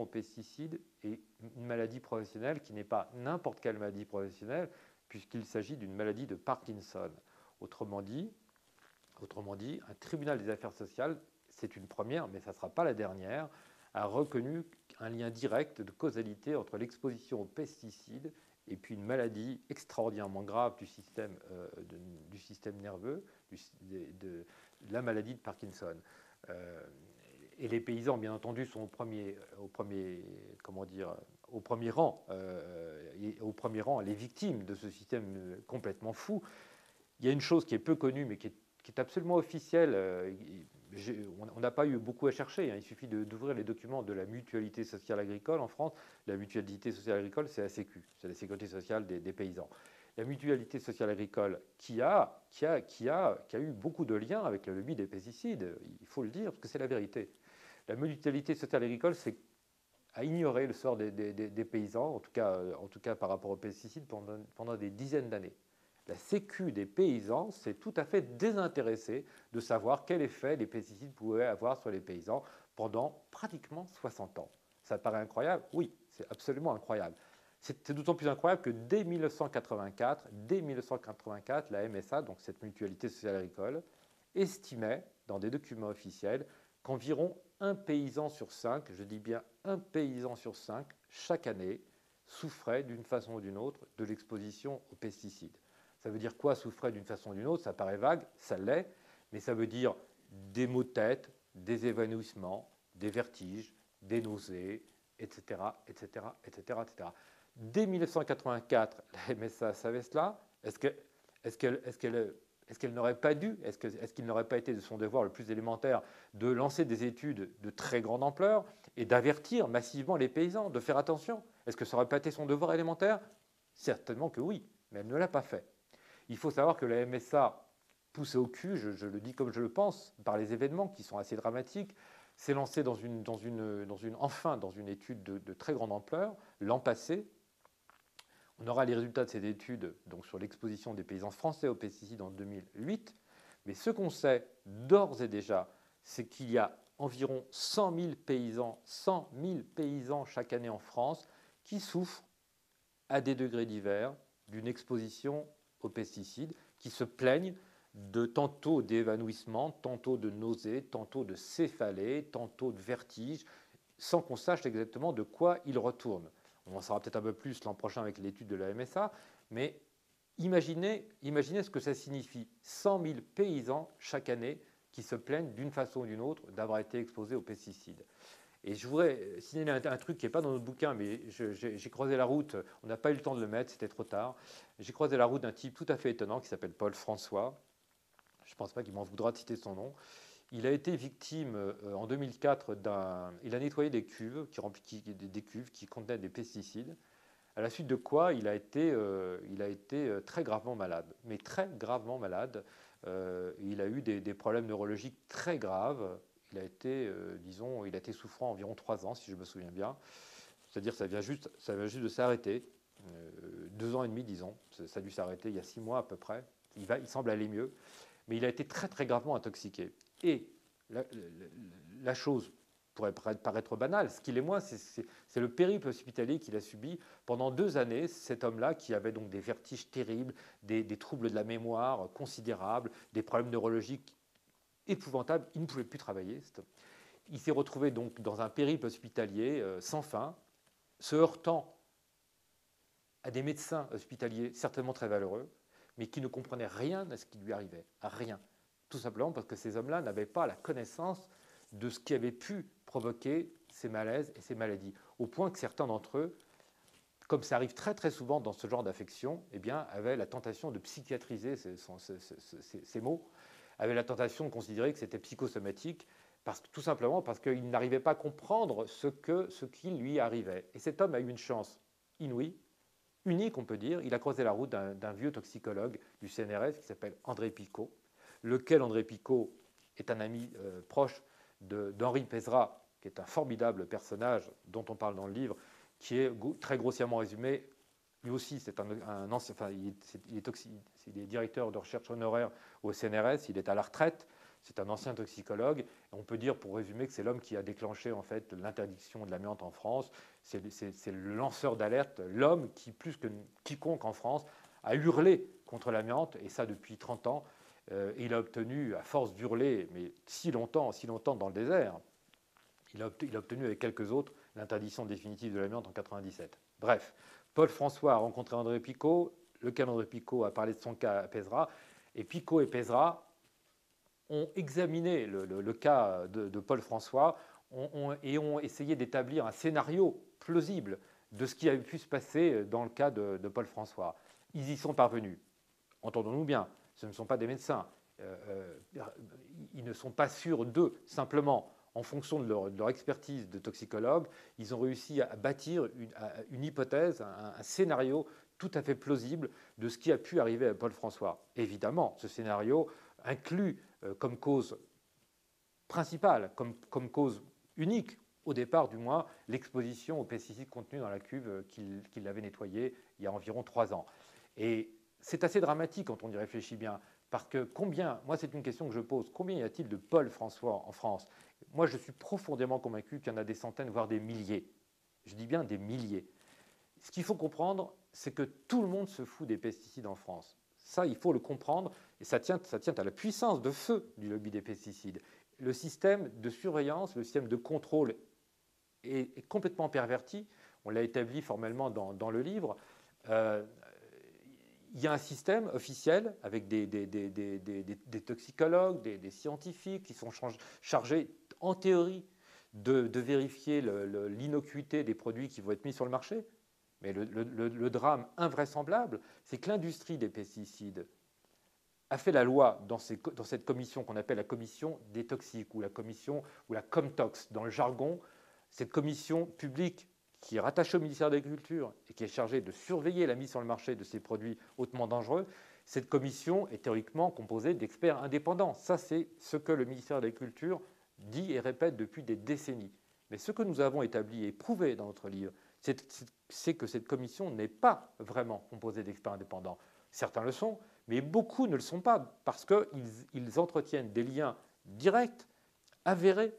aux pesticides est une maladie professionnelle qui n'est pas n'importe quelle maladie professionnelle, puisqu'il s'agit d'une maladie de Parkinson. Autrement dit, un tribunal des affaires sociales, c'est une première, mais ça ne sera pas la dernière, a reconnu un lien direct de causalité entre l'exposition aux pesticides et puis une maladie extraordinairement grave du système nerveux, de la maladie de Parkinson. Et les paysans, bien entendu, sont au premier rang, les victimes de ce système complètement fou. Il y a une chose qui est peu connue, mais qui est absolument officielle. On n'a pas eu beaucoup à chercher. Il suffit d'ouvrir les documents de la Mutualité sociale agricole en France. La Mutualité sociale agricole, c'est la Sécu, c'est la sécurité sociale des paysans. La Mutualité sociale agricole qui a eu beaucoup de liens avec le lobby des pesticides, il faut le dire, parce que c'est la vérité. La Mutualité sociale agricole a ignoré le sort des paysans, en tout cas par rapport aux pesticides, pendant des dizaines d'années. La Sécu des paysans s'est tout à fait désintéressée de savoir quel effet les pesticides pouvaient avoir sur les paysans pendant pratiquement 60 ans. Ça paraît incroyable? Oui, c'est absolument incroyable. C'est d'autant plus incroyable que dès 1984, la MSA, donc cette mutualité sociale agricole, estimait dans des documents officiels qu'environ un paysan sur 5, je dis bien un paysan sur 5, chaque année, souffrait d'une façon ou d'une autre de l'exposition aux pesticides. Ça veut dire quoi, souffrait d'une façon ou d'une autre? Ça paraît vague, ça l'est, mais ça veut dire des maux de tête, des évanouissements, des vertiges, des nausées, etc., etc., etc., etc. Dès 1984, la MSA savait cela. Est-ce qu'elle n'aurait pas dû, est-ce qu'il n'aurait pas été de son devoir le plus élémentaire de lancer des études de très grande ampleur et d'avertir massivement les paysans, de faire attention? Est-ce que ça n'aurait pas été son devoir élémentaire? Certainement que oui, mais elle ne l'a pas fait. Il faut savoir que la MSA, poussée au cul, je le dis comme je le pense, par les événements qui sont assez dramatiques, s'est lancée dans une étude de très grande ampleur l'an passé. On aura les résultats de cette étude donc, sur l'exposition des paysans français aux pesticides en 2008. Mais ce qu'on sait d'ores et déjà, c'est qu'il y a environ 100 000 paysans chaque année en France qui souffrent à des degrés divers d'une exposition aux pesticides, qui se plaignent de tantôt d'évanouissement, tantôt de nausées, tantôt de céphalées, tantôt de vertiges, sans qu'on sache exactement de quoi ils retournent. On en saura peut-être un peu plus l'an prochain avec l'étude de la MSA, mais imaginez ce que ça signifie. 100 000 paysans chaque année qui se plaignent d'une façon ou d'une autre d'avoir été exposés aux pesticides. Et je voudrais signaler un truc qui n'est pas dans notre bouquin, mais j'ai croisé la route, on n'a pas eu le temps de le mettre, c'était trop tard. J'ai croisé la route d'un type tout à fait étonnant qui s'appelle Paul François. Je ne pense pas qu'il m'en voudra de citer son nom. Il a été victime en 2004 il a nettoyé des cuves qui contenaient des pesticides, à la suite de quoi il a été très gravement malade. Mais très gravement malade. Il a eu des problèmes neurologiques très graves. Il a été, il a été souffrant environ 3 ans, si je me souviens bien. C'est-à-dire que ça vient juste de s'arrêter. 2 ans et demi, disons. Ça a dû s'arrêter il y a 6 mois à peu près. Il semble aller mieux. Mais il a été très très gravement intoxiqué. Et la chose pourrait paraître banale, ce qu'il est moins, c'est le périple hospitalier qu'il a subi pendant 2 années. Cet homme-là qui avait donc des vertiges terribles, des troubles de la mémoire considérables, des problèmes neurologiques épouvantables, il ne pouvait plus travailler. Il s'est retrouvé donc dans un périple hospitalier sans fin, se heurtant à des médecins hospitaliers certainement très valeureux, mais qui ne comprenaient rien à ce qui lui arrivait, à rien. Tout simplement parce que ces hommes-là n'avaient pas la connaissance de ce qui avait pu provoquer ces malaises et ces maladies, au point que certains d'entre eux, comme ça arrive très très souvent dans ce genre d'affection, eh bien, avaient la tentation de psychiatriser ces maux, avaient la tentation de considérer que c'était psychosomatique, tout simplement parce qu'ils n'arrivaient pas à comprendre ce qui lui arrivait. Et cet homme a eu une chance inouïe, unique on peut dire. Il a croisé la route d'un vieux toxicologue du CNRS qui s'appelle André Picot, lequel André Picot est un ami proche d'Henri Pézra, qui est un formidable personnage dont on parle dans le livre, qui est très grossièrement résumé. Lui aussi, c'est un ancien, il est directeur de recherche honoraire au CNRS, il est à la retraite. c'est un ancien toxicologue. On peut dire, pour résumer, que c'est l'homme qui a déclenché en fait l'interdiction de l'amiante en France. C'est le lanceur d'alerte, l'homme qui, plus que quiconque en France, a hurlé contre l'amiante, et ça depuis 30 ans. Il a obtenu, à force d'hurler, mais si longtemps dans le désert, il a obtenu avec quelques autres l'interdiction définitive de l'amiante en 1997. Bref, Paul François a rencontré André Picaud, lequel André Picaud a parlé de son cas à Pézra, et Picaud et Pézra ont examiné le cas de Paul François et ont essayé d'établir un scénario plausible de ce qui avait pu se passer dans le cas de Paul François. Ils y sont parvenus. Entendons-nous bien, ce ne sont pas des médecins. Ils ne sont pas sûrs d'eux. Simplement, en fonction de leur expertise de toxicologue, ils ont réussi à bâtir une hypothèse, un scénario tout à fait plausible de ce qui a pu arriver à Paul François. Évidemment, ce scénario inclut comme cause principale, comme cause unique, au départ du moins, l'exposition aux pesticides contenus dans la cuve qu'il avait nettoyée il y a environ 3 ans. Et c'est assez dramatique quand on y réfléchit bien, parce que moi c'est une question que je pose, combien y a-t-il de Paul François en France? Moi je suis profondément convaincu qu'il y en a des centaines, voire des milliers. Je dis bien des milliers. Ce qu'il faut comprendre, c'est que tout le monde se fout des pesticides en France. Ça, il faut le comprendre, et ça tient à la puissance de feu du lobby des pesticides. Le système de surveillance, le système de contrôle est complètement perverti. On l'a établi formellement dans le livre. Il y a un système officiel avec des toxicologues, des scientifiques qui sont chargés, en théorie, de vérifier l'innocuité des produits qui vont être mis sur le marché. Mais le drame invraisemblable, c'est que l'industrie des pesticides a fait la loi dans cette commission qu'on appelle la commission des toxiques ou la Comtox dans le jargon, cette commission publique qui est rattachée au ministère de l'Agriculture et qui est chargée de surveiller la mise sur le marché de ces produits hautement dangereux. Cette commission est théoriquement composée d'experts indépendants. Ça, c'est ce que le ministère de l'Agriculture dit et répète depuis des décennies. Mais ce que nous avons établi et prouvé dans notre livre, c'est que cette commission n'est pas vraiment composée d'experts indépendants. Certains le sont, mais beaucoup ne le sont pas, parce qu'ils entretiennent des liens directs, avérés,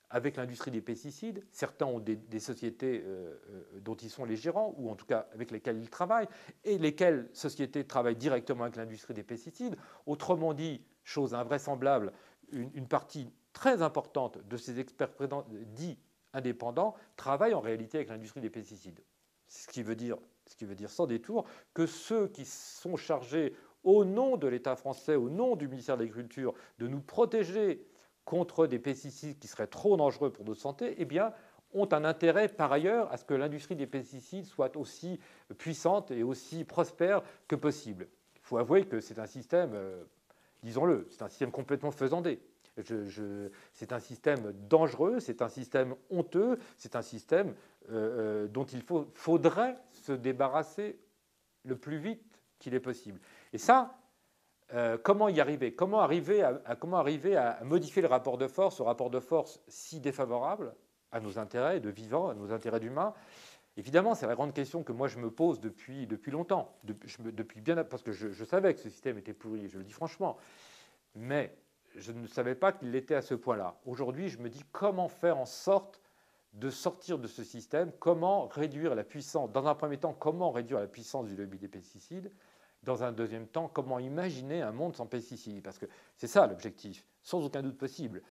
avec l'industrie des pesticides. Certains ont des sociétés dont ils sont les gérants, ou en tout cas avec lesquelles ils travaillent, et lesquelles sociétés travaillent directement avec l'industrie des pesticides. Autrement dit, chose invraisemblable, une partie très importante de ces experts dits indépendants travaillent en réalité avec l'industrie des pesticides. Ce qui veut dire sans détour que ceux qui sont chargés au nom de l'État français, au nom du ministère de l'Agriculture, de nous protéger contre des pesticides qui seraient trop dangereux pour notre santé, eh bien, ont un intérêt par ailleurs à ce que l'industrie des pesticides soit aussi puissante et aussi prospère que possible. Il faut avouer que c'est un système, disons-le, c'est un système complètement faisandé. C'est un système dangereux, c'est un système honteux, c'est un système dont il faudrait se débarrasser le plus vite qu'il est possible. Et ça, comment y arriver? Comment arriver à modifier le rapport de force, ce rapport de force si défavorable à nos intérêts de vivants, à nos intérêts d'humains? Évidemment, c'est la grande question que moi je me pose depuis longtemps, parce que je savais que ce système était pourri, je le dis franchement, mais je ne savais pas qu'il l'était à ce point-là. Aujourd'hui, je me dis comment faire en sorte de sortir de ce système, comment réduire la puissance, dans un premier temps, comment réduire la puissance du lobby des pesticides, dans un deuxième temps, comment imaginer un monde sans pesticides, parce que c'est ça l'objectif, sans aucun doute possible.